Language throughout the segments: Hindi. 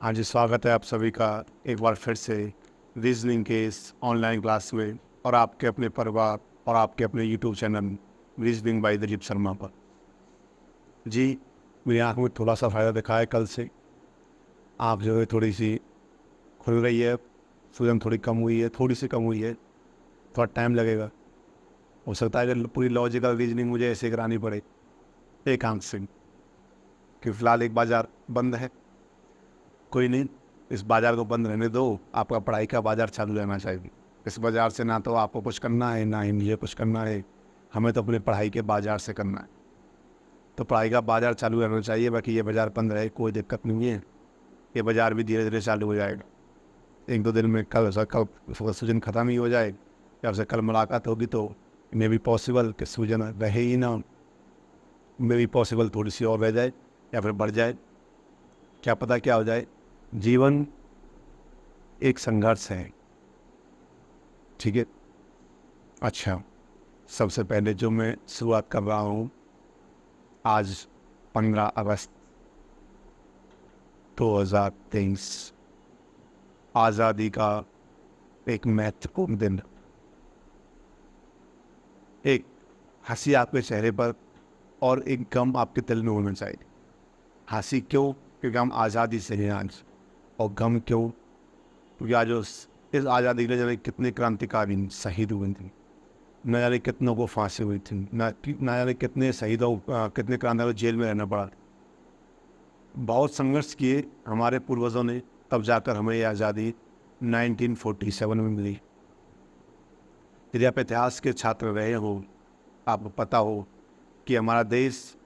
हाँ जी, स्वागत है आप सभी का एक बार फिर से रीजनिंग के इस ऑनलाइन क्लास में और आपके अपने परिवार और आपके अपने YouTube channel reasoning bye Dilip Sharma पर। जी, मेरी आँख में थोड़ा सा फ़ायदा दिखा है कल से। आँख जो है थोड़ी सी खुल रही है, सूजन थोड़ी कम हुई है, थोड़ी सी कम हुई है, थोड़ा टाइम लगेगा। हो सकता है कि पूरी लॉजिकल रीजनिंग मुझे ऐसे करानी पड़े एक आँख से, कि फ़िलहाल एक बाज़ार बंद है। कोई नहीं, इस बाज़ार को बंद रहने दो, आपका पढ़ाई का बाज़ार चालू रहना चाहिए। इस बाज़ार से ना तो आपको कुछ करना है, ना ही मुझे कुछ करना है, हमें तो अपने पढ़ाई के बाज़ार से करना है। तो पढ़ाई का बाज़ार चालू रहना चाहिए, बाकी ये बाज़ार बंद रहे कोई दिक्कत नहीं है, ये बाज़ार भी धीरे-धीरे चालू हो जाएगा। 1-2 दिन में कल सूजन ख़त्म ही हो जाए या आपसे कल मुलाकात होगी तो मे बी पॉसिबल कि सूजन रहे ही ना, मे बी पॉसिबल थोड़ी-सी और रह जाए या फिर बढ़ जाए, क्या पता क्या हो जाए। जीवन एक संघर्ष है, ठीक है? अच्छा, सबसे पहले जो मैं शुरुआत कर रहा हूँ, आज 15 अगस्त 2023 आज़ादी का एक महत्वपूर्ण दिन। एक हंसी आपके चेहरे पर और एक गम आपके दिल में होना चाहिए। हंसी क्यों? क्योंकि हम आज़ादी से हैं आज। और गम क्यों? क्योंकि आज इस आज़ादी के लिए जाने कितने क्रांतिकारी शहीद हुए थे, न जाने कितनों को फांसी हुई थी, न जाने कितने कितने क्रांतिकारियों को जेल में रहना पड़ा। बहुत संघर्ष किए हमारे पूर्वजों ने, तब जाकर हमें ये आज़ादी 1947 में मिली। यदि आप इतिहास के छात्र रहे हो, आपको पता हो कि हमारा देश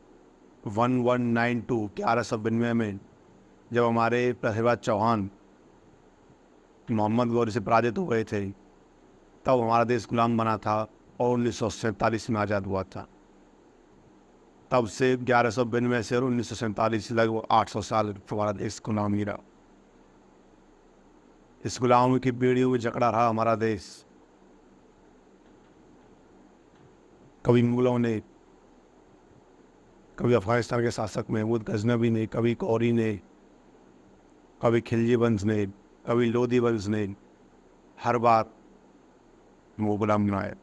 1192 1192 में जब हमारे पृथ्वीराज चौहान मोहम्मद गौरी से पराजित हो गए थे, तब हमारा देश गुलाम बना था और 1947 में आज़ाद हुआ था। तब से 1192 से और 1947 लगभग 800 साल हमारा देश गुलामी रहा। इस गुलामी की बेड़ियों में जकड़ा रहा हमारा देश। कभी मुगलों ने, कभी अफगानिस्तान के शासक महमूद गजनवी ने, कभी गौरी ने, कभी खिलजी वंश ने, कभी लोधी वंश ने, हर बार वो गुलाम बनाए।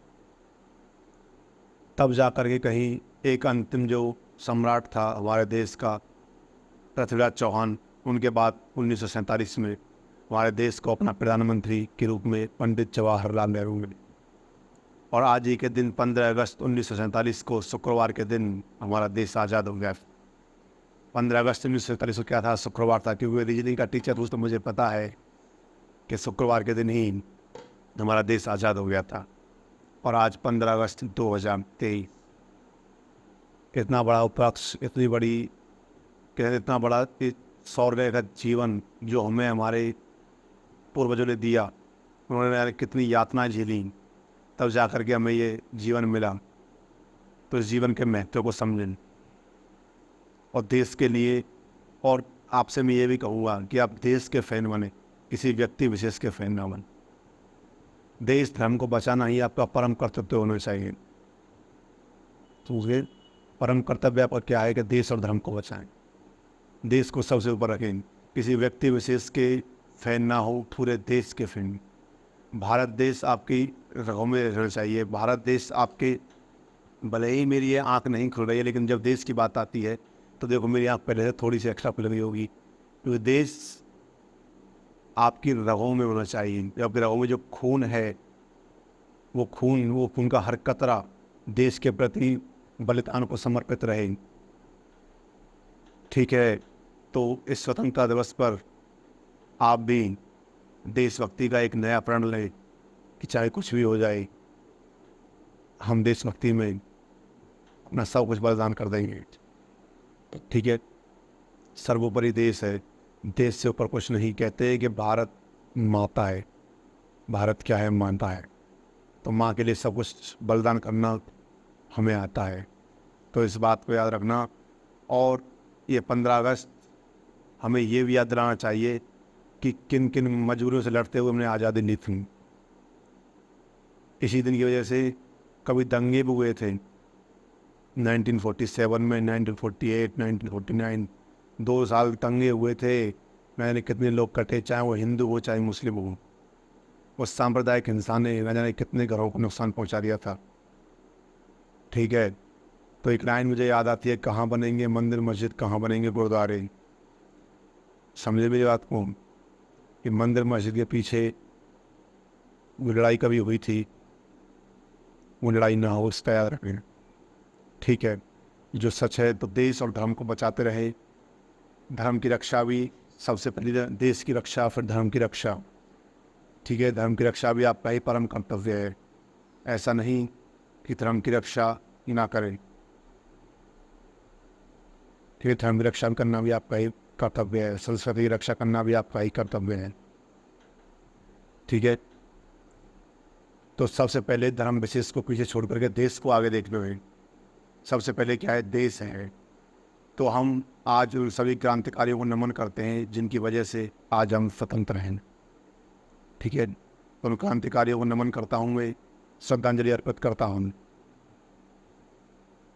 तब जा कर के कहीं एक अंतिम जो सम्राट था हमारे देश का, पृथ्वीराज चौहान, उनके बाद 1947 में हमारे देश को अपना प्रधानमंत्री के रूप में पंडित जवाहरलाल नेहरू मिले। और आज ही के दिन 15 अगस्त 1947 को शुक्रवार के दिन हमारा देश आज़ाद हो गया। 15 अगस्त 1947 को क्या था? शुक्रवार था, क्योंकि रीजनिंग का टीचर हूँ तो मुझे पता है कि शुक्रवार के दिन ही हमारा देश आज़ाद हो गया था। और आज 15 अगस्त 2023, इतना बड़ा उपलक्ष्य, इतनी बड़ी, कहते इतना बड़ा शौर्य का जीवन जो हमें हमारे पूर्वजों ने दिया। उन्होंने यार कितनी यातनाएं झेली, तब जा कर के हमें ये जीवन मिला। तो इस जीवन के महत्व को समझें और देश के लिए। और आपसे मैं ये भी कहूँगा कि आप देश के फैन बने, किसी व्यक्ति विशेष के फैन ना बने। देश धर्म को बचाना ही आपका परम कर्तव्य होना चाहिए। तो ये परम कर्तव्य आपका क्या है कि देश और धर्म को बचाएं, देश को सबसे ऊपर रखें। किसी व्यक्ति विशेष के फैन ना हो, पूरे देश के फैन। भारत देश आपकी रगों में रहना चाहिए। भारत देश आपके, भले ही मेरी ये आँख नहीं खुल रही है, लेकिन जब देश की बात आती है तो देखो मेरी आँख पहले से थोड़ी सी एक्स्ट्रा खुल गई होगी, क्योंकि देश आपकी रगों में होना चाहिए। आपकी रगों में जो खून है, वो खून का हर कतरा देश के प्रति बलिदान को समर्पित रहे। ठीक है, तो इस स्वतंत्रता दिवस पर आप भी देशभक्ति का एक नया प्रण लें कि चाहे कुछ भी हो जाए, हम देशभक्ति में अपना सब कुछ बलिदान कर देंगे। ठीक है, सर्वोपरि देश है, देश से ऊपर कुछ नहीं। कहते हैं कि भारत माता है, भारत क्या है? माता है। तो माँ के लिए सब कुछ बलिदान करना हमें आता है, तो इस बात को याद रखना। और ये 15 अगस्त हमें ये भी याद दिलाना चाहिए कि किन किन मजबूरियों से लड़ते हुए हमने आज़ादी ली थी। इसी दिन की वजह से कभी दंगे भी हुए थे 1947 में, 1948, 1949, 2 साल दंगे हुए थे। मैंने कितने लोग कटे, चाहे वो हिंदू हो चाहे मुस्लिम हो। उस सांप्रदायिक हिंसा ने न जाने कितने घरों को नुकसान पहुंचा दिया था। ठीक है, तो एक लाइन मुझे याद आती है, कहाँ बनेंगे मंदिर मस्जिद, कहाँ बनेंगे गुरुद्वारे। समझे मेरी बात को, कि मंदिर मस्जिद के पीछे वो लड़ाई कभी हुई थी, वो लड़ाई ना हो, उसका याद रखें। ठीक है, जो सच है तो देश और धर्म को बचाते रहे। धर्म की रक्षा भी सबसे पहले, देश की रक्षा फिर धर्म की रक्षा। ठीक है, धर्म की रक्षा भी आपका ही परम कर्तव्य है। ऐसा नहीं कि धर्म की रक्षा ही ना करें। ठीक है, धर्म की रक्षा करना भी आपका ही कर्तव्य है, संस्कृति की रक्षा करना भी आपका ही कर्तव्य है। ठीक है, तो सबसे पहले धर्म विशेष को पीछे छोड़ करके देश को आगे देखते हुए, सबसे पहले क्या है, देश है। तो हम आज उन सभी क्रांतिकारियों को नमन करते हैं जिनकी वजह से आज हम स्वतंत्र हैं। ठीक है, तो उन क्रांतिकारियों को नमन करता हूँ, मैं श्रद्धांजलि अर्पित करता हूँ।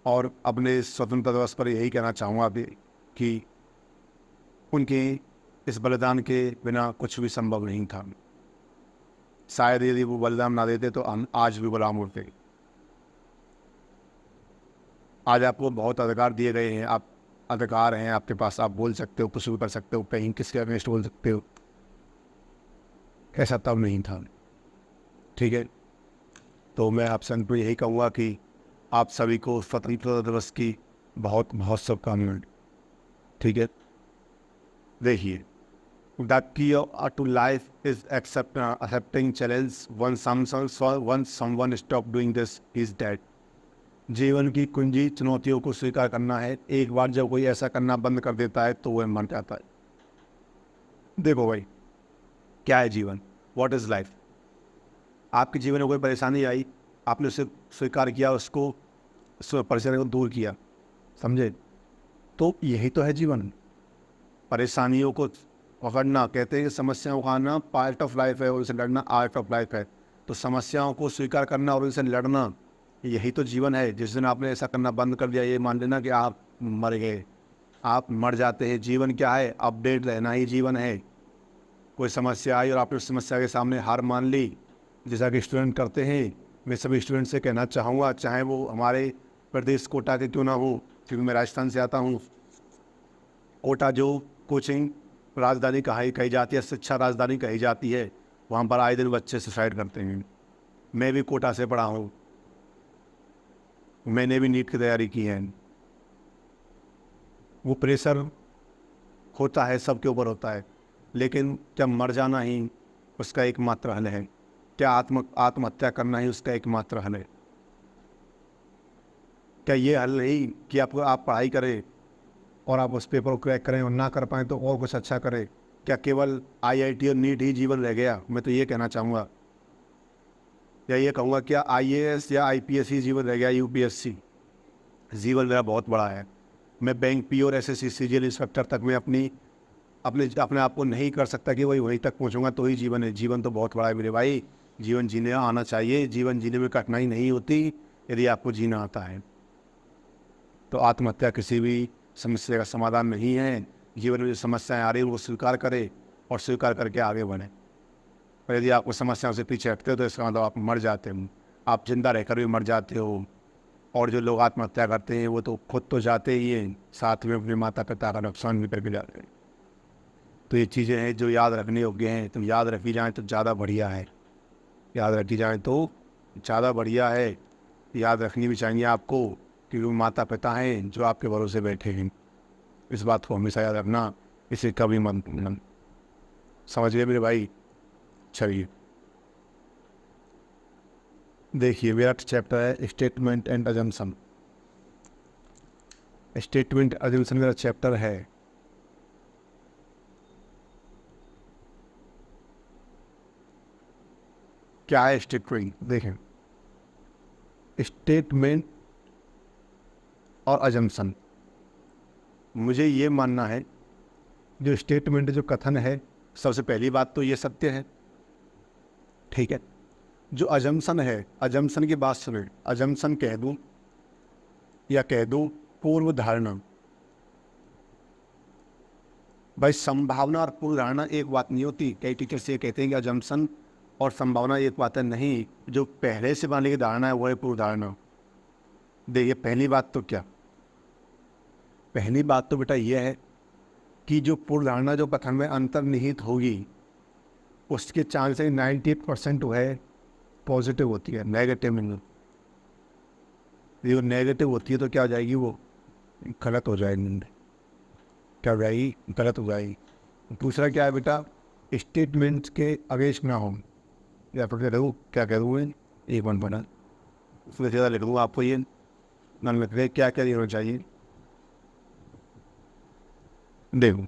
और अपने स्वतंत्रता दिवस पर यही कहना चाहूँगा भी कि उनके इस बलिदान के बिना कुछ भी संभव नहीं था। शायद यदि वो बलिदान ना देते तो हम आज भी गुलाम होते। आज आपको बहुत अधिकार दिए गए हैं, आप अधिकार हैं आपके पास, आप बोल सकते हो, कुछ भी कर सकते हो, कहीं किसके अगेंस्ट बोल सकते हो। ऐसा तब नहीं था। ठीक है, तो मैं आपसे अंत में यही कहूँगा कि आप सभी को स्वतंत्रता दिवस की बहुत बहुत शुभकामनाएं। ठीक है, देखिए, the key to life is accepting challenge, one someone stop doing this is dead. जीवन की कुंजी चुनौतियों को स्वीकार करना है। एक बार जब कोई ऐसा करना बंद कर देता है तो वह मर जाता है। देखो भाई, क्या है जीवन, व्हाट इज लाइफ। आपके जीवन में कोई परेशानी आई, आपने उसे स्वीकार किया, उसको उस परेशानी को दूर किया, समझे, तो यही तो है जीवन। परेशानियों को पकड़ना, कहते हैं कि समस्याओं का आना पार्ट ऑफ लाइफ है और उनसे लड़ना आर्ट ऑफ लाइफ है। तो समस्याओं को स्वीकार करना और उनसे लड़ना, यही तो जीवन है। जिस दिन आपने ऐसा करना बंद कर दिया, ये मान लेना कि आप मर गए, आप मर जाते हैं। जीवन क्या है, अपडेट रहना ही जीवन है। कोई समस्या आई और आपने उस समस्या के सामने हार मान ली, जैसा कि स्टूडेंट करते हैं। मैं सभी स्टूडेंट से कहना चाहूँगा, चाहे वो हमारे प्रदेश कोटा के क्यों ना हो, क्योंकि मैं राजस्थान से आता हूँ। कोटा जो कोचिंग राजधानी कही जाती है, शिक्षा राजधानी कही जाती है, वहाँ पर आए दिन बच्चे सुसाइड करते हैं। मैं भी कोटा से पढ़ा हूँ, मैंने भी नीट की तैयारी की है। वो प्रेशर होता है, सबके ऊपर होता है, लेकिन क्या मर जाना ही उसका एकमात्र हल है? क्या आत्महत्या करना ही उसका एकमात्र हल है? क्या ये हल नहीं कि आप पढ़ाई करें और आप उस पेपर को क्रैक करें और ना कर पाएँ तो और कुछ अच्छा करें? क्या केवल आईआईटी और नीट ही जीवन रह गया? मैं तो ये कहना चाहूँगा, या ये कहूँगा, क्या आईएएस या आईपीएस ही जीवन रह गया, यूपीएससी? जीवन मेरा बहुत बड़ा है। मैं बैंक पी और एसएससी सीजीएल इंस्पेक्टर तक मैं अपने आप को नहीं कर सकता कि वहीं तक पहुँचूंगा तो ही जीवन है। जीवन तो बहुत बड़ा है मेरे भाई, जीवन जीने आना चाहिए। जीवन जीने में कठिनाई नहीं होती यदि आपको जीना आता है। तो आत्महत्या किसी भी समस्या का समाधान नहीं है। जीवन में जो समस्याएं आ रही हैं वो स्वीकार करें और स्वीकार करके आगे बढ़ें। पर यदि आप उस समस्याओं से पीछे हटते हो तो इसका मतलब आप मर जाते हो। आप जिंदा रहकर भी मर जाते हो। और जो लोग आत्महत्या करते हैं वो तो खुद तो जाते ही हैं, साथ में अपने माता पिता का नुकसान भी करके जाते हैं। तो ये चीज़ें हैं जो याद रखने योग्य हैं। तो याद रखी जाएँ तो ज़्यादा बढ़िया है, याद रखी जाए तो ज़्यादा बढ़िया है। याद रखनी भी चाहिए आपको, क्योंकि वो माता पिता हैं जो आपके भरोसे बैठे हैं। इस बात को हमेशा याद रखना, इसे कभी मत भूलना। समझ गए मेरे भाई? चलिए, देखिए, मेरा चैप्टर है statement and assumption. Statement assumption मेरा चैप्टर है। क्या है स्टेटमेंट? देखें, स्टेटमेंट और अजम्पशन, मुझे ये मानना है, जो स्टेटमेंट जो कथन है, सबसे पहली बात तो ये सत्य है, ठीक है। जो अजम्पशन है, अजम्पशन की बात सुने, अजम्पशन कह दूं या कह दूं पूर्व धारणा। भाई संभावना और पूर्व धारणा एक बात नहीं होती। कई टीचर्स ये कहते हैं कि अजम्पशन और संभावना एक बात है, नहीं, जो पहले से बनाने की धारणा है वो है पूर्व धारणा। देखिए पहली बात तो क्या, पहली बात तो बेटा ये है कि जो पूर्व धारणा जो कथन में अंतर्निहित होगी उसके चांसेस 98% वो है पॉजिटिव होती है, नेगेटिव नहीं। ये नेगेटिव होती है तो क्या हो जाएगी, वो गलत हो जाएगी। क्या हो जाएगी, गलत हो जाएगी। दूसरा क्या है बेटा, स्टेटमेंट्स के अगेंस्ट ना हो, या फिर कह दूँ क्या कह दूँ, एक वन बना उसमें ज़्यादा लिख दूँ आपको, ये नन लिख रहे क्या क्या होना चाहिए। देखो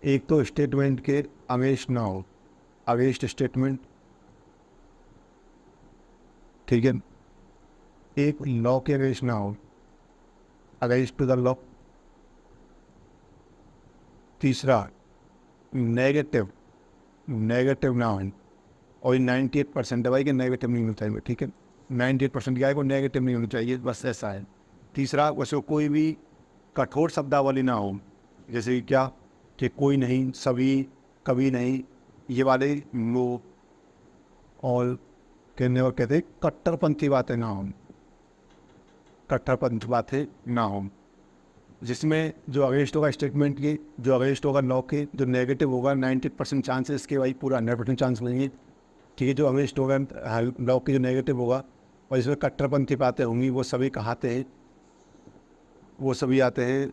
एक तो स्टेटमेंट के अगेंस्ट ना हो, अगेंस्ट स्टेटमेंट, ठीक है। एक लॉ के अगेंस्ट ना हो, अगेंस्ट टू द लॉ। तीसरा नेगेटिव, नेगेटिव ना हो, और 98% है भाई कि नेगेटिव नहीं होना चाहिए, ठीक है। 98% क्या है, को नेगेटिव नहीं होना चाहिए, बस ऐसा है। तीसरा वैसे कोई भी कठोर शब्दावली ना हो, जैसे कि क्या कि कोई नहीं, सभी, कभी नहीं, ये वाले नो, और कहने और कहते कट्टरपंथी बातें ना हो, कट्टरपंथी बातें ना हो, जिसमें जो अगेंस्ट होगा स्टेटमेंट के, जो अगेंस्ट होगा लॉ के, जो नेगेटिव होगा 90% चांसेस के भाई पूरा 100% चांस नहीं है, ठीक है। जो अगेंस्ट होगा लॉ के जो नेगेटिव होगा और इसमें कट्टरपंथी बातें होंगी, वो सभी कहाते हैं, वो सभी आते हैं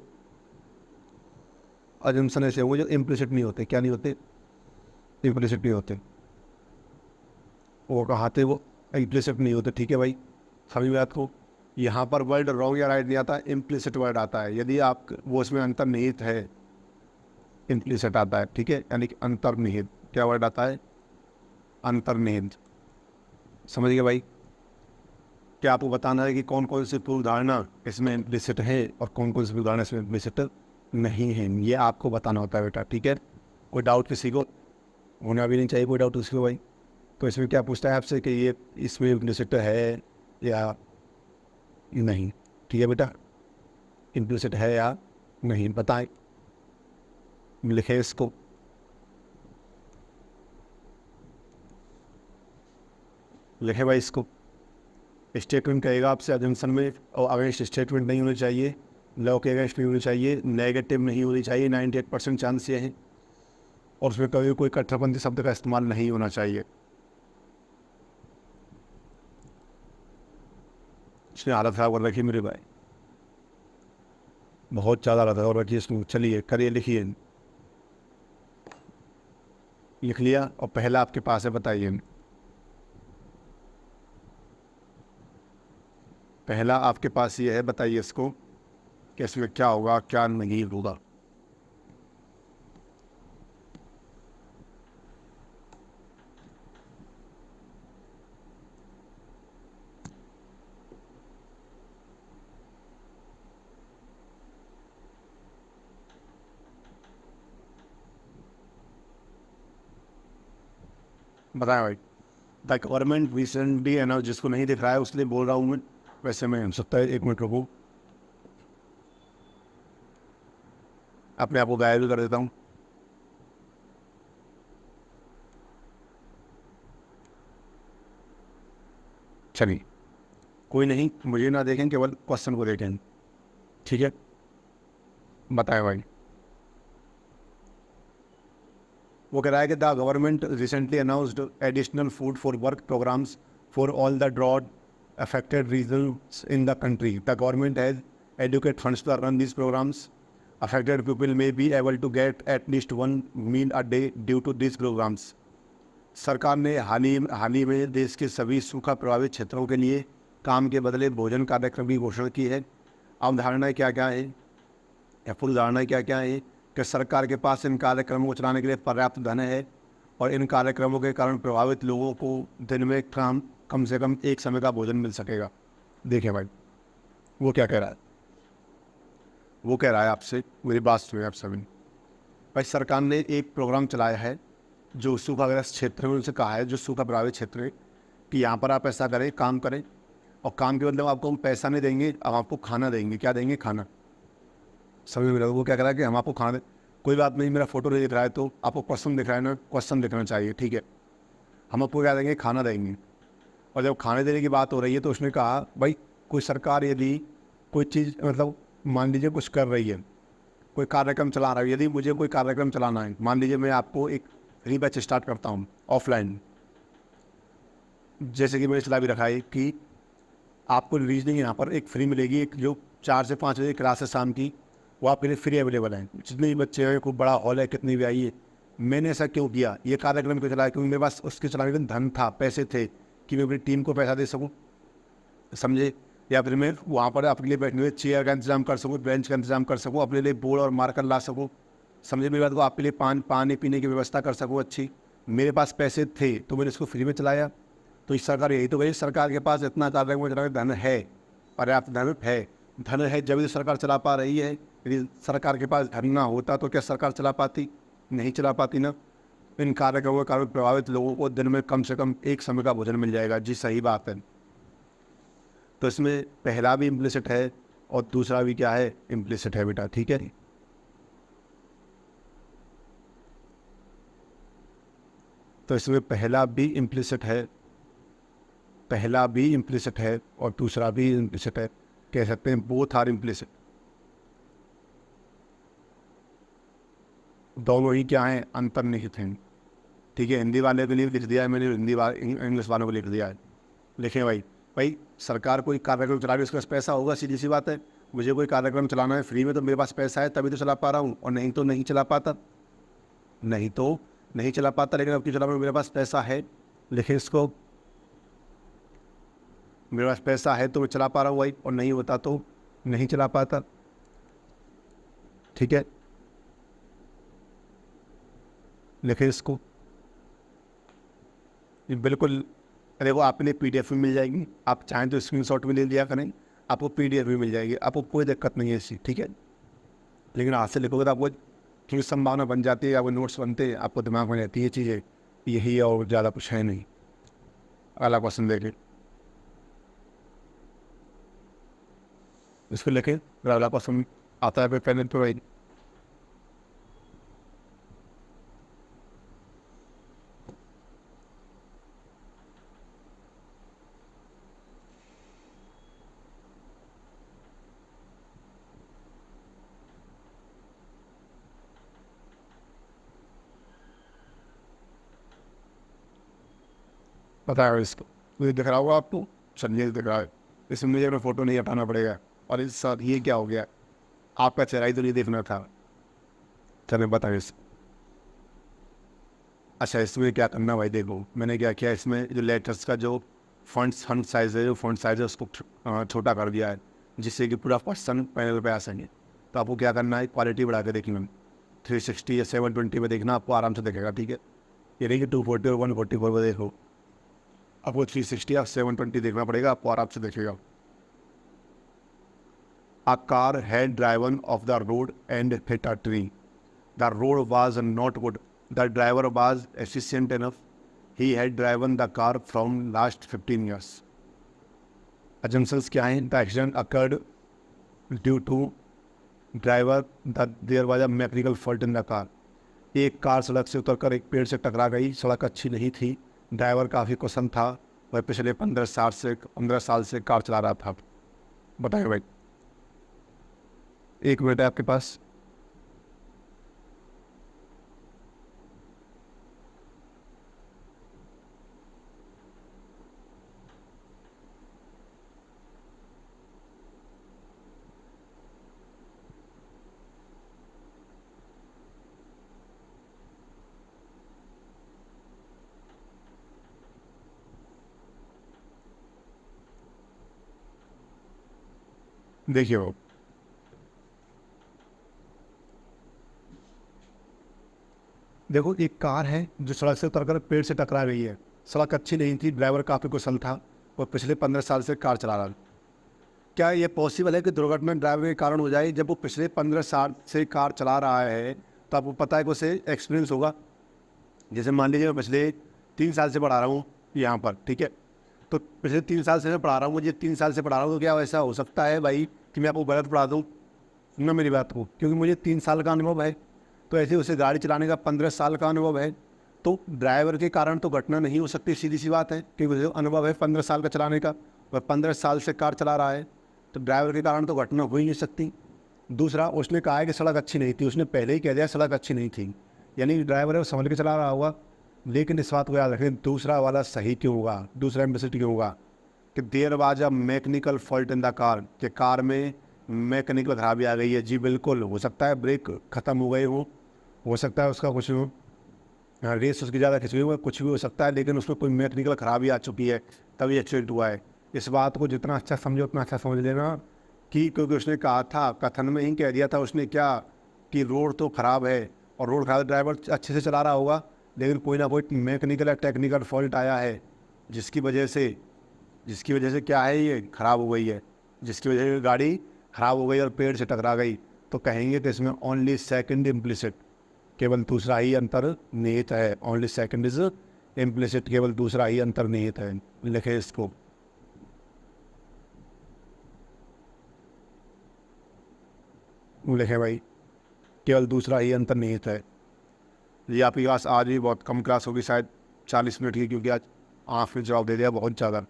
अजम्पशन ऐसे होंगे जो इम्प्लिसिट नहीं होते। क्या नहीं होते, इम्प्लिसिट नहीं होते, वो कहाते वो इम्प्लिसिट नहीं होते, ठीक है भाई। सभी बात को यहाँ पर वर्ड रॉन्ग या राइट नहीं आता, इम्प्लिसिट वर्ड आता है, यदि आप वो उसमें अंतर्निहित है, इम्प्लिसिट आता है, ठीक है, यानी कि अंतर्निहित। क्या वर्ड आता है, अंतर्निहित, समझ गए भाई। क्या आपको बताना है कि कौन कौन सी पूर्व धारणा इसमें इम्प्लिसिट है और कौन कौन सी पूर्व धारणा इसमें इम्प्लिसिट नहीं है, ये आपको बताना होता है बेटा, ठीक है। कोई डाउट किसी को होना भी नहीं चाहिए, कोई डाउट किसी को भाई। तो इसमें क्या पूछता है आपसे कि ये इसमें इम्प्लिसिट है या नहीं, ठीक है बेटा, इम्प्लिसिट है या नहीं बताएं, लिखे इसको। लिखे भाई इसको। स्टेटमेंट कहेगा आपसे अजम्पशन में और अगेंस्ट स्टेटमेंट नहीं होनी चाहिए, लॉ के अगेंस्ट नहीं होनी चाहिए, नेगेटिव नहीं होनी चाहिए, 98% चांस ये हैं, और उसमें कभी कोई कट्टरपंथी शब्द का इस्तेमाल नहीं होना चाहिए। इसने हालत ख़राब कर रखी मेरे भाई, बहुत ज़्यादा हालत ख़राब रखी इसमें। चलिए करिए, लिखिए, लिख लिया, और पहला आपके पास है, बताइए। पहला आपके पास ये है, बताइए इसको कि इसमें क्या होगा क्या नहीं होगा। बताएं भाई। द गवर्नमेंट रिसेंटली अनाउंस, जिसको नहीं दिख रहा है उसलिए बोल रहा हूँ मैं, वैसे मैं हो सकता है, एक मिनट रुको, अपने आप को गायब भी कर देता हूँ। चलिए कोई नहीं, मुझे ना देखें, केवल क्वेश्चन को देखें, ठीक है। बताएं भाई। वो कह रहा है कि the government recently announced additional food for work programmes for all the drought affected regions in the country. The government has adequate funds to run these programs. Affected people may be able to get at least one meal a day due to these programs. सरकार ने हाल ही में देश के सभी सूखा प्रभावित क्षेत्रों के लिए काम के बदले भोजन कार्यक्रम की घोषणा की है। अवधारणाएँ क्या क्या है, या पूर्व धारणाएँ क्या क्या है कि सरकार के पास इन कार्यक्रमों को चलाने के लिए पर्याप्त धन है, और इन कार्यक्रमों के कारण प्रभावित लोगों को दिन में कम से कम एक समय का भोजन मिल सकेगा। देखिए भाई वो क्या कह रहा है, वो कह रहा है आपसे, मेरी बात सुनिए आप सभी। भाई सरकार ने एक प्रोग्राम चलाया है जो सूखाग्रस्त क्षेत्र में, उनसे कहा है जो सूखा प्रभावित क्षेत्र है कि यहाँ पर आप ऐसा करें, काम करें, और काम के बदले आपको हम पैसा नहीं देंगे, अब आपको खाना देंगे। क्या देंगे, खाना। समझ में लगा। वो क्या करा कि हम आपको खाना दे, कोई बात नहीं, मेरा फोटो नहीं दिख रहा है तो आपको क्वेश्चन दिख रहा है ना, क्वेश्चन दिखना चाहिए, ठीक है, हम आपको क्या देंगे, खाना देंगे। और जब खाने देने की बात हो रही है तो उसने कहा भाई कोई सरकार यदि कोई चीज़ मतलब मान लीजिए कुछ कर रही है, कोई कार्यक्रम चला रहा है, यदि मुझे कोई कार्यक्रम चलाना है, मान लीजिए मैं आपको एक फ्री बैच स्टार्ट करता हूँ ऑफलाइन, जैसे कि मैंने चला भी रखा है कि आपको रीजनिंग यहाँ पर एक फ्री मिलेगी, एक जो 4 से 5 बजे क्लास है शाम की, वो आपके लिए फ्री अवेलेबल है। जितने भी बच्चे हैं, खूब बड़ा हॉल है, कितनी भी आइए। मैंने ऐसा क्यों किया, ये कार्यक्रम क्यों चलाया, क्योंकि मेरे पास उसके चलाने के लिए धन था, पैसे थे कि मैं अपनी टीम को पैसा दे सकूँ, समझे, या फिर मैं वहाँ पर आपके लिए बैठने हुए चेयर का इंतजाम कर सकूँ, बेंच का इंतजाम कर सकूँ, अपने लिए बोर्ड और मार्कर ला सकूँ, समझे मेरी बात को, आपके लिए पानी पीने की व्यवस्था कर सकूँ अच्छी। मेरे पास पैसे थे तो मैंने इसको फ्री में चलाया। तो इस सरकार यही तो गई, सरकार के पास इतना कार्यक्रम चलाने धन है, पर्याप्त धन है जब भी सरकार चला पा रही है। यदि सरकार के पास धन ना होता तो क्या सरकार चला पाती, नहीं चला पाती ना। इन कार्यक्रमों के कारण प्रभावित लोगों को दिन में कम से कम एक समय का भोजन मिल जाएगा। जी सही बात है। तो इसमें पहला भी इम्प्लिसिट है और दूसरा भी क्या है, इम्प्लिसिट है बेटा, ठीक है। तो इसमें पहला भी इम्प्लिसिट है, पहला भी इम्प्लिसिट है और दूसरा भी इम्प्लिसिट है, कह सकते हैं बोथ आर इम्प्लिसिट। दोनों ही क्या हैं, अंतर्निहित हैं, ठीक है। हिंदी वाले के लिए लिख दिया है मैंने, इंग्लिश वालों को लिख दिया है। लिखें भाई सरकार कोई कार्यक्रम चला रही है, उसके पास पैसा होगा, सीधी सी बात है। मुझे कोई कार्यक्रम चलाना है फ्री में तो मेरे पास पैसा है तभी तो चला पा रहा हूँ, और नहीं तो नहीं चला पाता, नहीं तो नहीं चला पाता। लेकिन अब क्यों चला, मेरे पास पैसा है, लिखें इसको, मेरे पास पैसा है तो मैं चला पा रहा हूँ भाई, और नहीं होता तो नहीं चला पाता, ठीक है। लिखें इसको, ये बिल्कुल, देखो आपके लिए पीडीएफ भी मिल जाएगी, आप चाहें तो स्क्रीनशॉट भी ले लिया करें, आपको पीडीएफ भी मिल जाएगी, आपको कोई दिक्कत नहीं है इसकी, ठीक है। लेकिन हाथ से लिखोगे तो आपको थोड़ी संभावना बन जाती है, आपको नोट्स बनते हैं, आपको दिमाग में रहती है चीज़ें, यही है और ज़्यादा कुछ है नहीं। अगला क्वेश्चन देखें, इसको लिखें, अगला क्वेश्चन आता है पेन पे भाई। बताया इसको, मुझे दिख रहा होगा आपको, चलिए दिख रहा है, इसमें मुझे अपना फ़ोटो नहीं हटाना पड़ेगा। और इस साथ ये क्या हो गया, आपका चेहरा ही तो नहीं देखना था। चलिए बताइए इस, अच्छा इसमें क्या करना भाई, देखो मैंने क्या किया, इसमें जो लेटर्स का जो फंट साइज़ है, जो फंट साइज़ है उसको छोटा कर दिया है, जिससे कि पूरा क्वेश्चन पैनल पे आ सके। तो आपको क्या करना है, क्वालिटी बढ़ा के देखना, 360 या 720 में देखना, आपको आराम से दिखेगा, ठीक है। ये नहीं कि 240 और 144 में देखो, आपको 360 या 720 देखना पड़ेगा, आपको आराम से देखेगा। A car had driven off the road and hit a tree. The road was not good. The driver was efficient enough. He had driven the car from last 15 years. Assumptions क्या हैं? The accident occurred due to driver that there was a mechanical fault in the car. एक कार सड़क से उतरकर एक पेड़ से टकरा गई, सड़क अच्छी नहीं थी, ड्राइवर काफ़ी कुशल था, वह पिछले 15 साल से कार चला रहा था। बताइए भाई, एक मिनट है आपके पास। देखिए वो, देखो एक कार है जो सड़क से उतरकर पेड़ से टकरा गई है, सड़क अच्छी नहीं थी, ड्राइवर काफ़ी कुशल था, और पिछले 15 साल से कार चला रहा है। क्या ये पॉसिबल है कि दुर्घटना ड्राइवर के कारण हो जाए? जब वो पिछले 15 साल से कार चला रहा है तो आपको पता है कि उसे एक्सपीरियंस होगा। जैसे मान लीजिए मैं पिछले 3 साल से पढ़ा रहा हूँ यहाँ पर, ठीक है, तो पिछले 3 साल से मैं पढ़ा रहा हूँ, मुझे 3 साल से पढ़ा रहा हूँ, तो क्या ऐसा हो सकता है भाई कि मैं आपको गलत पढ़ा दूँ? सुनना मेरी बात को, क्योंकि मुझे 3 साल का अनुभव है, तो ऐसे उसे गाड़ी चलाने का 15 साल का अनुभव है। तो ड्राइवर के कारण तो घटना नहीं हो सकती, सीधी सी बात है, क्योंकि मुझे अनुभव है 15 साल का चलाने का, वह 15 साल से कार चला रहा है, तो ड्राइवर के कारण तो घटना हो ही नहीं सकती। दूसरा, उसने कहा है कि सड़क अच्छी नहीं थी, उसने पहले ही कह दिया सड़क अच्छी नहीं थी, यानी ड्राइवर है वो संभल के चला रहा होगा। लेकिन इस बात को याद रखें, दूसरा वाला सही क्यों होगा, दूसरा इम्प्लिसिट क्यों होगा कि there was a mechanical fault in the car, कि कार में मैकेनिकल खराबी आ गई है। जी बिल्कुल, हो सकता है ब्रेक ख़त्म हो गए हो सकता है उसका कुछ रेस उसकी ज़्यादा खिंच गई हो, कुछ भी हो सकता है, लेकिन उसमें कोई मैकेनिकल खराबी आ चुकी है तभी एक्सीडेंट हुआ है। इस बात को जितना अच्छा समझो उतना अच्छा समझ लेना कि क्योंकि उसने कहा था, कथन में ही कह दिया था उसने क्या, कि रोड तो ख़राब है, और रोड ख़राब, ड्राइवर अच्छे से चला रहा होगा, लेकिन कोई ना कोई मैकेनिकल या टेक्निकल फॉल्ट आया है, जिसकी वजह से क्या है, ये ख़राब हो गई है, जिसकी वजह से गाड़ी ख़राब हो गई और पेड़ से टकरा गई। तो कहेंगे कि इसमें ओनली सेकंड इम्प्लिसिट, केवल दूसरा ही अंतर्निहित है। ओनली सेकंड इज इम्प्लिसिट, केवल दूसरा ही अंतर्निहित है। लिखे इसको, लिखे भाई, केवल दूसरा ही अंतर्निहित है। ये आपकी क्लास आज भी बहुत कम क्लास होगी, शायद 40 मिनट की, क्योंकि आज आपने जवाब दे दिया बहुत ज़्यादा।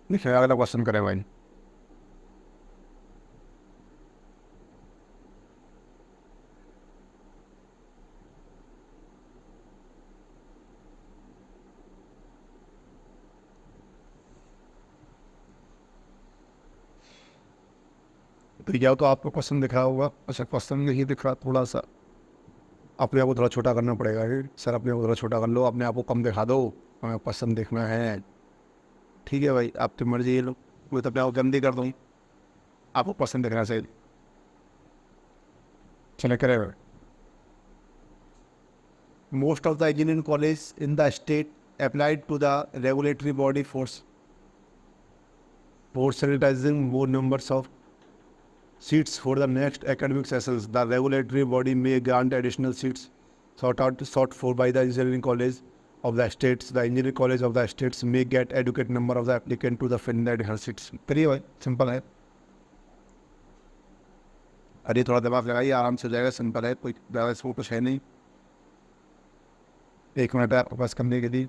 देखिए अगला क्वेश्चन करें भाई। तो या तो आपको क्वेश्चन दिख रहा होगा, अच्छा क्वेश्चन नहीं दिख रहा, थोड़ा सा अपने आप को थोड़ा छोटा करना पड़ेगा। सर अपने आप को थोड़ा छोटा कर लो, अपने आप को कम दिखा दो, हमें क्वेश्चन देखना है। ठीक है भाई, आपकी मर्जी, ये लो, मैं तो अपने आप को जल्दी कर दूँ, आपको क्वेश्चन देखना चाहिए। चले करेगा। Most of the engineering college in the state applied to the regulatory body for sanitizing more numbers of seats for the next academic sessions. The regulatory body may grant additional seats sought for by the engineering college of the states. The engineering college of the states may get adequate number of the applicant to the fill the additional seats. करिए भाई, सिंपल है। अरे थोड़ा दिमाग लगाइए, आराम से हो जाएगा, सिंपल है, कोई ज़्यादा इसमें कुछ है नहीं। 1 मिनट है आपके पास करने के लिए।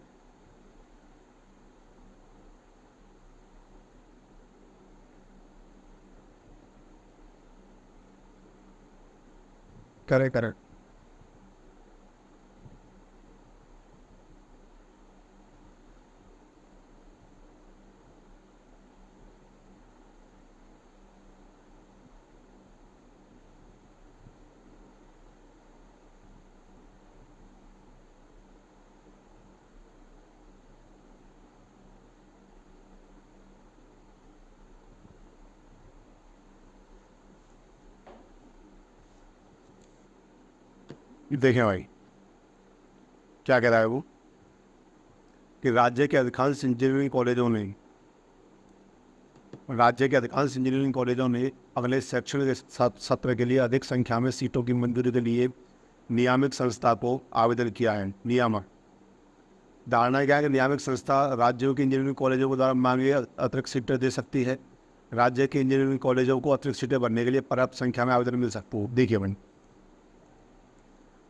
करें। देखें भाई, क्या कह रहा है वो, कि राज्य के अधिकांश इंजीनियरिंग कॉलेजों ने अगले शैक्षणिक सत्र के लिए अधिक संख्या में सीटों की मंजूरी के लिए नियामक संस्था को आवेदन किया है। नियामक धारणा क्या है कि नियामक संस्था राज्यों के इंजीनियरिंग कॉलेजों के द्वारा मांगे अतिरिक्त सीटें दे सकती है। राज्य के इंजीनियरिंग कॉलेजों को अतिरिक्त सीटें भरने के लिए पर्याप्त संख्या में आवेदन मिल सकते हो। देखिए भाई,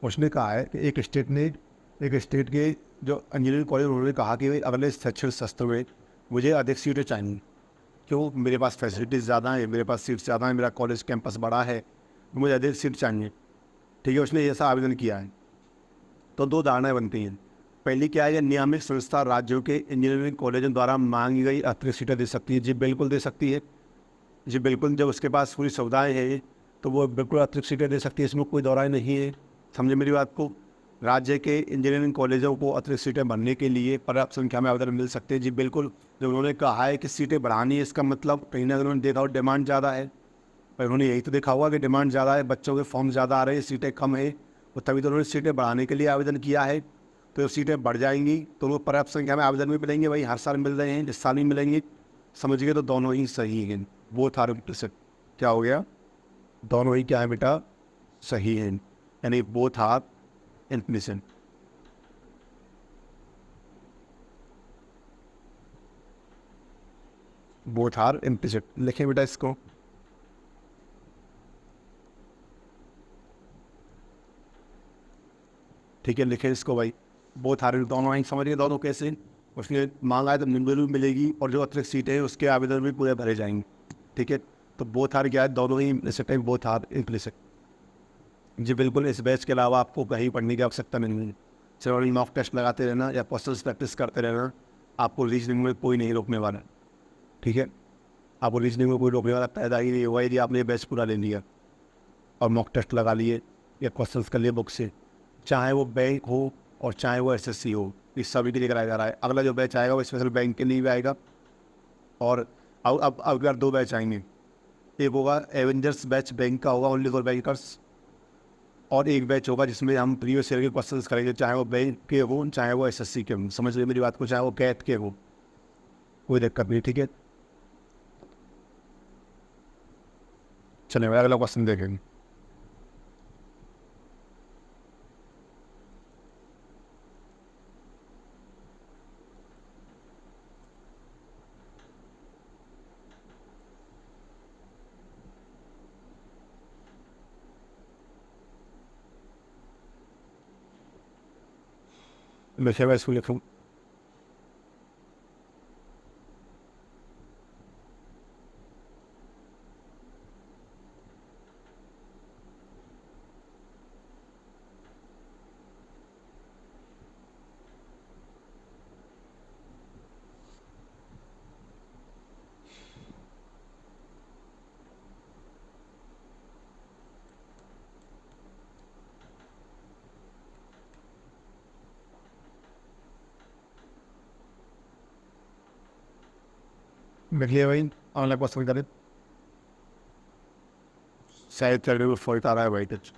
उसने कहा है कि एक स्टेट के जो इंजीनियरिंग कॉलेज, उन्होंने कहा कि भाई अगले शैक्षणिक सत्र में मुझे अधिक सीटें चाहिए, क्यों, मेरे पास फैसिलिटीज़ ज़्यादा है, मेरे पास सीट्स ज़्यादा है, मेरा कॉलेज कैंपस बड़ा है, मुझे अधिक सीट चाहिए। ठीक है, उसने ऐसा आवेदन किया है। तो 2 धारणाएं बनती हैं। पहली क्या है कि नियामक संस्था राज्यों के इंजीनियरिंग कॉलेजों द्वारा मांगी गई अतिरिक्त सीटें दे सकती है। जी बिल्कुल दे सकती है, जी बिल्कुल, जब उसके पास पूरी सुविधाएँ हैं तो वो बिल्कुल अतिरिक्त सीटें दे सकती है, इसमें कोई दौराई नहीं है। समझे मेरी बात को, राज्य के इंजीनियरिंग कॉलेजों को अतिरिक्त सीटें भरने के लिए पर्याप्त संख्या में आवेदन मिल सकते हैं। जी बिल्कुल, जब उन्होंने कहा है कि सीटें बढ़ानी है, इसका मतलब कहीं ना कहीं उन्होंने देखा हो डिमांड ज़्यादा है, पर उन्होंने यही तो देखा होगा कि डिमांड ज़्यादा है, बच्चों के फॉर्म ज़्यादा आ रहे हैं, सीटें कम है, और तभी तो उन्होंने सीटें बढ़ाने के लिए आवेदन किया है। तो सीटें बढ़ जाएंगी तो उनको पर्याप्त संख्या में आवेदन भी मिलेंगे, भाई हर साल मिल रहे हैं, इस साल भी मिलेंगे, समझिए तो दोनों ही सही हैं, बोथ आर इम्प्लिसिट। क्या हो गया, दोनों ही क्या है बेटा, सही हैं, यानी both are implicit. Both are implicit लिखें बेटा इसको। ठीक है, लिखे इसको भाई, बोथ आर, दोनों आएंगे, समझिए दोनों कैसे, उसने मांगा है तो निम्न भी मिलेगी और जो अतिरिक्त सीटें हैं उसके आवेदन भी पूरे भरे जाएंगे। ठीक है, तो बोथ आर क्या है, दोनों ही इम्प्लिसिट है, बोथ आर इम्प्लिसिट। जी बिल्कुल, इस बैच के अलावा आपको कहीं पढ़ने की आवश्यकता नहीं है, सिर्फ मॉक टेस्ट लगाते रहना या पर्सनल प्रैक्टिस करते रहना, आपको रीजनिंग में कोई नहीं रोकने वाला। ठीक है, आपको रीजनिंग में कोई रोकने वाला पैदा ही नहीं हुआ यदि आपने ये बैच पूरा ले लिया और मॉक टेस्ट लगा लिए या क्वेश्चन कर लिए बुक से, चाहे वो बैंक हो और चाहे वो एसएससी हो, इस सभी के लिए कराया जा रहा है। अगला जो बैच आएगा वो स्पेशल बैंक के लिए भी आएगा, और अब अगला 2 बैच आएंगे, एक होगा एवेंजर्स बैच बैंक का होगा ओनली फॉर बैंकर्स, और एक बैच होगा जिसमें हम प्रीवियस ईयर के क्वेश्चंस करेंगे, चाहे वो बैंक के हो चाहे वो एसएससी के हो, समझ रहे मेरी बात को, चाहे वो कैट के हो, कोई दिक्कत नहीं। ठीक है, चलिए भाई अगला क्वेश्चन देखेंगे। लिखे भाई इसको लिखूँ, लिख लिया भाई, अगला क्वेश्चन करें। शायद चैनल में फॉल्ट आ रहा है भाई कुछ।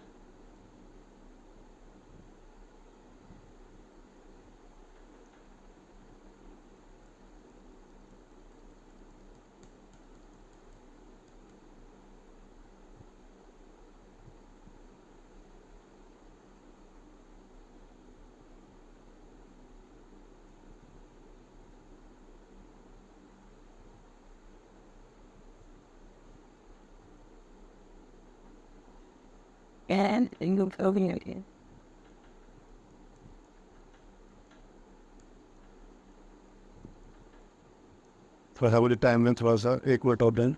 And you open it again. थोड़ा सा मुझे टाइम में थोड़ा सा 1 मिनट और दें।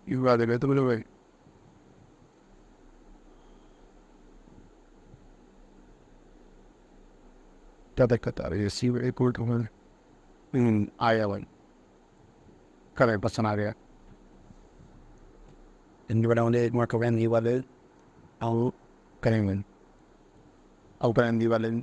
ये बात है तो बोलो भाई, क्या दिक्कत आ रही है, सी 1 मिनट हो आया भाई, करें पसंद आ गया। हिंदी बनाने 1 मिनट हो गया, हिंदी वाले और करेंगे ऊपर हिंदी वाले।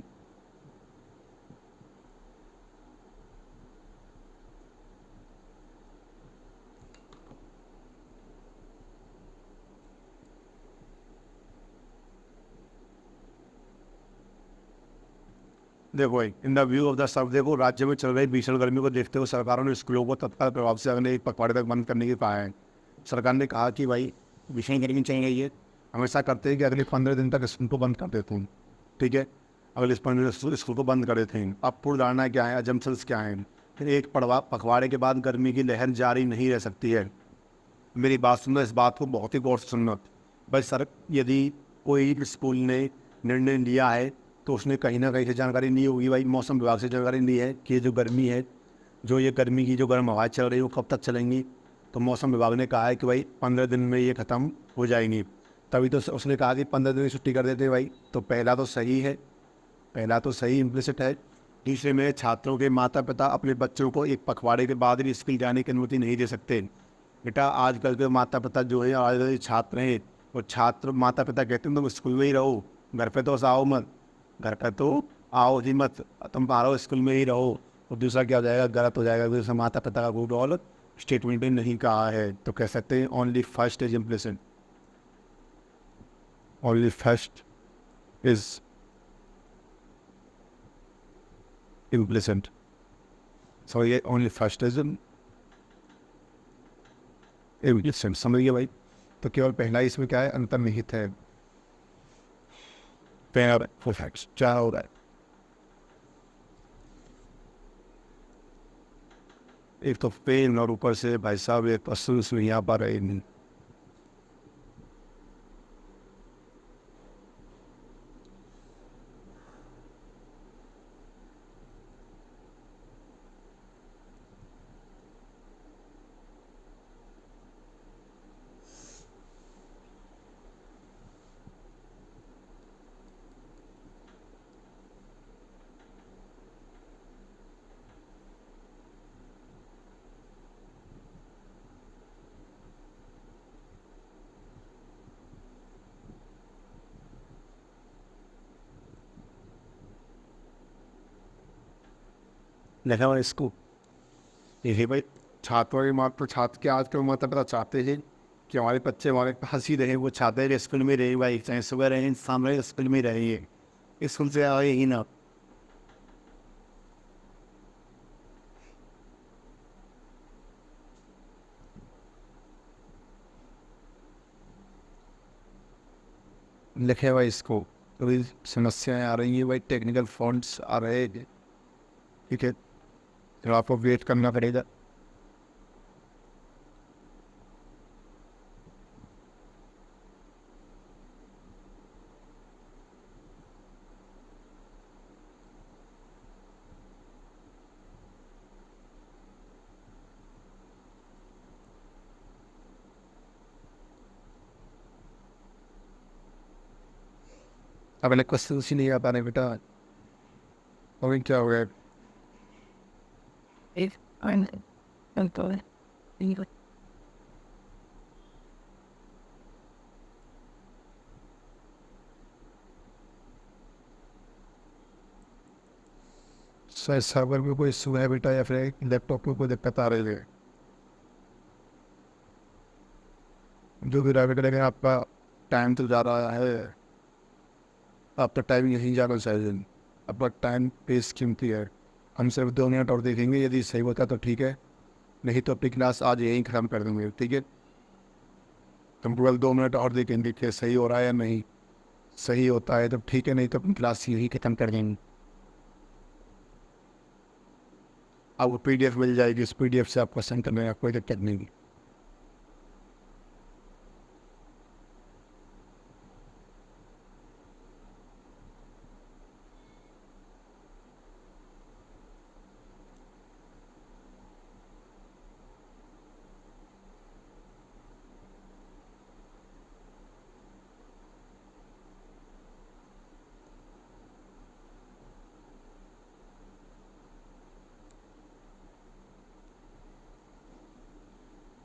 देखो भाई, in the view of the sub, देखो राज्य में चल रही भीषण गर्मी को देखते हुए सरकारों ने स्कूलों को तत्काल प्रभाव से अगले 1 पखवाड़े तक बंद करने की कहा है। सरकार ने कहा कि भाई भीषण गर्मी चाहिए, ये हमेशा करते हैं कि अगले 15 दिन तक स्कूल को बंद कर देते हैं। ठीक है, अगले 15 स्कूल को बंद कर देते हैं। अब पूर्ण धारणा क्या है, अजम्पशंस क्या हैं, फिर 1 पखवाड़े के बाद गर्मी की लहर जारी नहीं रह सकती है। मेरी बात सुनना, इस बात को बहुत ही गौर से सुनना भाई। सर यदि कोई स्कूल ने निर्णय लिया है तो उसने कहीं ना कहीं से जानकारी ली होगी भाई, मौसम विभाग से जानकारी ली है कि ये जो गर्मी है, जो ये गर्मी की जो गर्म हवाएं चल रही है वो कब तक चलेंगी, तो मौसम विभाग ने कहा है कि भाई 15 दिन में ये ख़त्म हो जाएंगी। तभी तो उसने कहा कि 15 दिन की छुट्टी कर देते हैं भाई। तो पहला तो सही है, पहला तो सही इम्प्लिसिट है। तीसरे में छात्रों के माता पिता अपने बच्चों को एक पखवाड़े के बाद भी स्कूल जाने की अनुमति नहीं दे सकते। बेटा आजकल के माता पिता जो है, आजकल के छात्र हैं, वो छात्र माता पिता कहते हैं तुम स्कूल में ही रहो, घर पे तो आओ मत, घर पे तो आओ ही मत, तुम पारो स्कूल में ही रहो। और दूसरा क्या हो जाएगा, गलत हो जाएगा, दूसरा माता पिता का कोई रोल स्टेटमेंट में नहीं कहा है, तो कह सकते हैं only first is implicit, only first is implicit. So ये ओनली फर्स्ट इज इम्प्लिसिट, समझ गए भाई। तो केवल पहला ही इसमें क्या है, अंतर्निहित है। पेयर फैक्ट्स क्या हो रहा है, एक तो पेन और ऊपर से भाई साहब एक पशु उसमें यहाँ पर है। लिखा हुआ इसको ये भाई, छात्रों के मात्र छात्र के आज के माता पिता चाहते हैं कि हमारे बच्चे हमारे पास ही रहे। वो चाहते हैं कि स्कूल में रहे भाई, चाहे सुबह रहे शाम रहे, स्कूल में रहिए, स्कूल से आए ही ना। लिखे हुआ इसको, कभी समस्याएं आ रही हैं भाई, टेक्निकल फॉल्ट्स आ रहे हैं, ठीक है, तो आपको वेट करना पड़ेगा। अब अलग क्वेश्चन ही नहीं आ पा रहे बेटा, अभी क्या हो गया। If I'm employed, English. शायद सर्वर में कोई इशू है बेटा, या फिर लैपटॉप में कोई दिक्कत आ रही है। जो भी रहा बेटा, लेकिन आपका टाइम तो जा रहा है, आपका टाइम यहीं जाना चाहिए, आपका टाइम पेस कीमती है। हम सिर्फ 2 मिनट और देखेंगे, यदि सही होता तो ठीक है, नहीं तो अपनी क्लास आज यहीं ख़त्म कर देंगे, ठीक है। हम केवल 2 मिनट और देखेंगे कि सही हो रहा है या नहीं, सही होता है तो ठीक है, नहीं तो अपनी क्लास यहीं ख़त्म कर देंगे। आपको PDF मिल जाएगी, उस PDF से आप क्वेश्चन करने का कोई दिक्कत नहीं।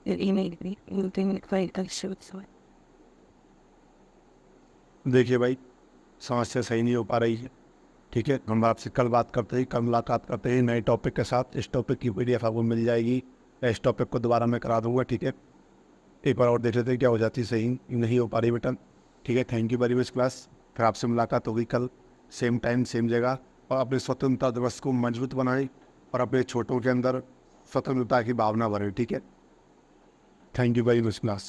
It emailed me. You didn't quite like suicide. देखिए भाई, समस्या सही नहीं हो पा रही है, ठीक है। हम आपसे कल बात करते हैं, कल मुलाकात करते हैं नए टॉपिक के साथ। इस टॉपिक की PDF आपको मिल जाएगी, या इस टॉपिक को दोबारा मैं करा दूंगा, ठीक है। एक बार और देख लेते हैं क्या हो जाती है, सही नहीं हो पा रही बेटा, ठीक है। Thank you very much class, फिर आपसे मुलाकात होगी कल, सेम टाइम सेम जगह। और अपने स्वतंत्रता दिवस को मजबूत बनाएं और अपने छोटों के अंदर स्वतंत्रता की भावना भरें, ठीक है। Thank you very much class.